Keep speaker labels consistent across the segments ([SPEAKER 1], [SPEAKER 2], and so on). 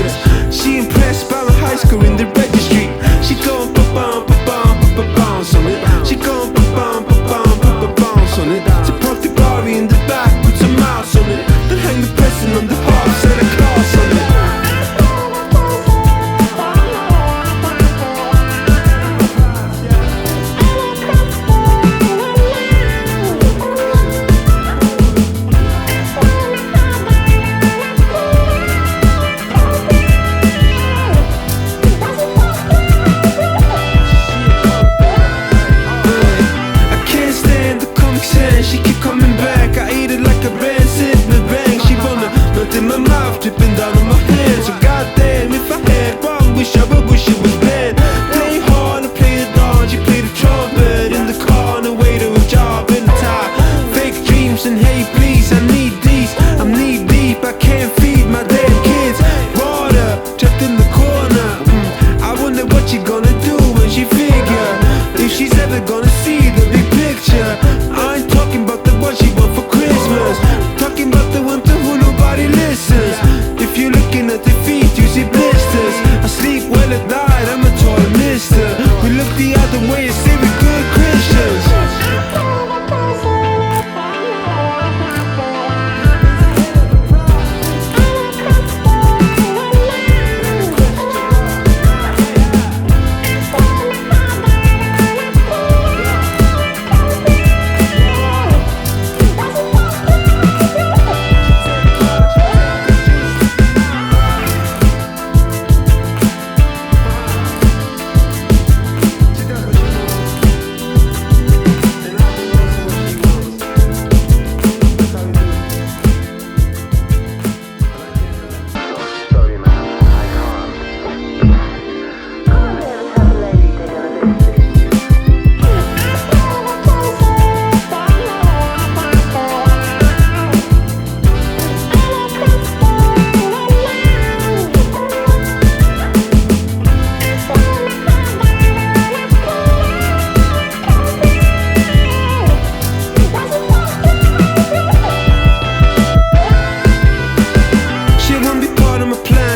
[SPEAKER 1] pictures. She impressed by my high score in the registry. She gon' ba-bum, ba-bum, ba-bounce on it. She gon' ba-bum, ba-bum, ba-bounce on it. To park the Rari in the back, put some mouse on it. Then hang the present on the heart, set a class on it. She keep coming back, I eat it like a rancid with bang. She wanna melt in my mouth, dripping down on my hands. So goddamn, if I had one wish, I would wish it was bad. Play hard, I play it hard. She play the trumpet in the car on the way to a job in the top. Fake dreams and hey please, I need these. I'm knee deep, I can't feed my damn kids. Water, trapped in the corner. I wonder what she gonna do when she figure if she's ever gonna see the big picture. I ain't talking about the one she want for Christmas, talking about the one to who nobody listens. If you're looking at the feet, you see blisters. I sleep well at night, I'm a toy mister. We look the other way and say we're good Christians.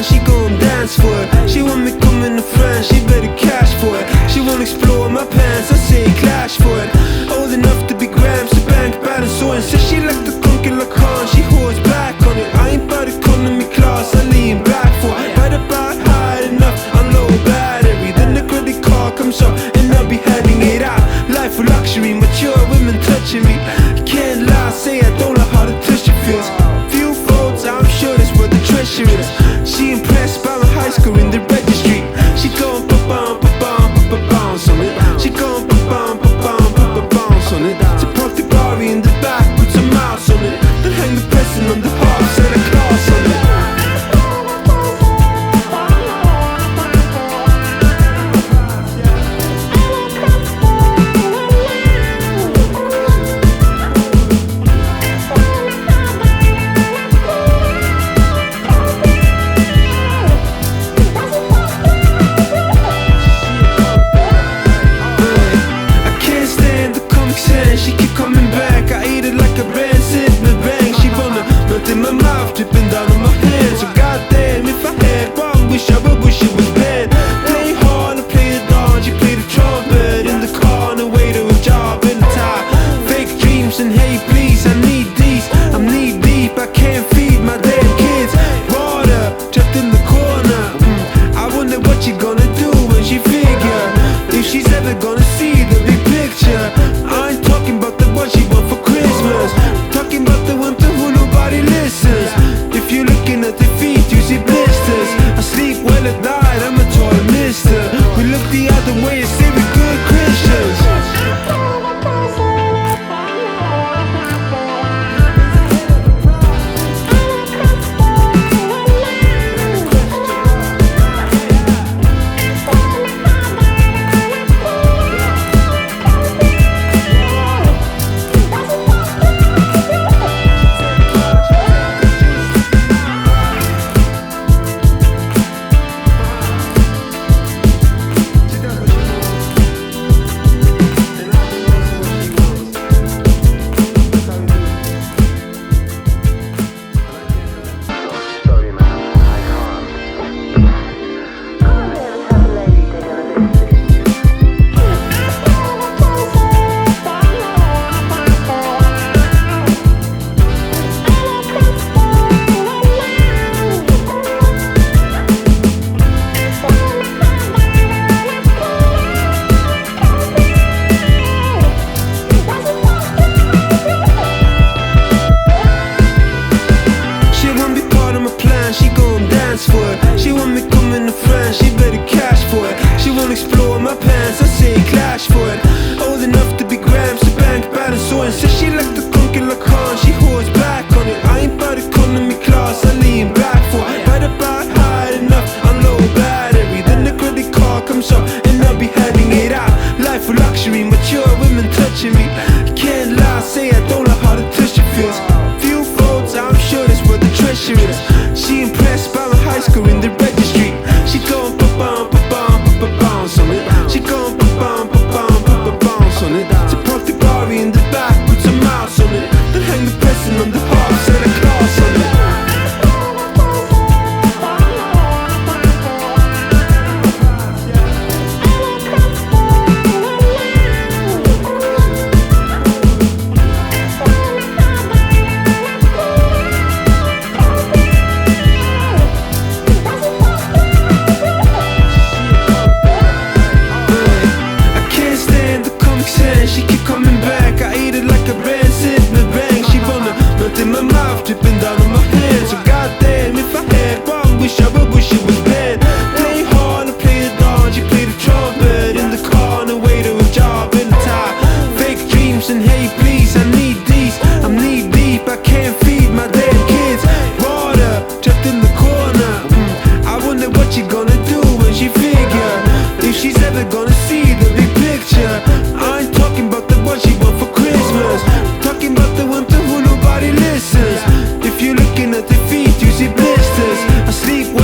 [SPEAKER 1] She gon' dance for it. She want me coming to France, she better cash for it. She wanna explore my pants, I say clash for it. Old enough to be grams, to bank balance, so and says she like the conquer like Khan. She holds back on it. I ain't about economy class, I lean back for it. Right about high enough, I'm low battery. Then the credit card comes up and I'll be handing it out. Life for luxury, mature women touching me. Can't lie, say I don't know how the tissue feels. Few folds, I'm sure that's where the treasure is. She impressed by my high score in the registry. She gon' ba-bum, ba-bum, ba-bounce on it. She gon' ba-bum, ba-bum, ba-bounce on it. To park the Rari in the back, put some mouse on it. Then hang the present on the heart, set a class on it. She keep coming back, I eat it like a rancid with bang. She wanna melt in my mouth, dripping down on my hands. So goddamn, if I had one wish, I would wish it was bad. Play hard, I play it hard. She play the trumpet in the car on the way to a job in the top. Fake dreams and hey please, I need these. I'm knee deep, I can't feed my damn kids. Water, trapped in the corner. I wonder what she gonna do when she figure if she's ever gonna see the big picture. I ain't talking about the one she want for Christmas, talking about the one to who nobody listens. If you're looking at the feet, you see blisters. I sleep well at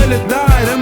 [SPEAKER 1] well at night.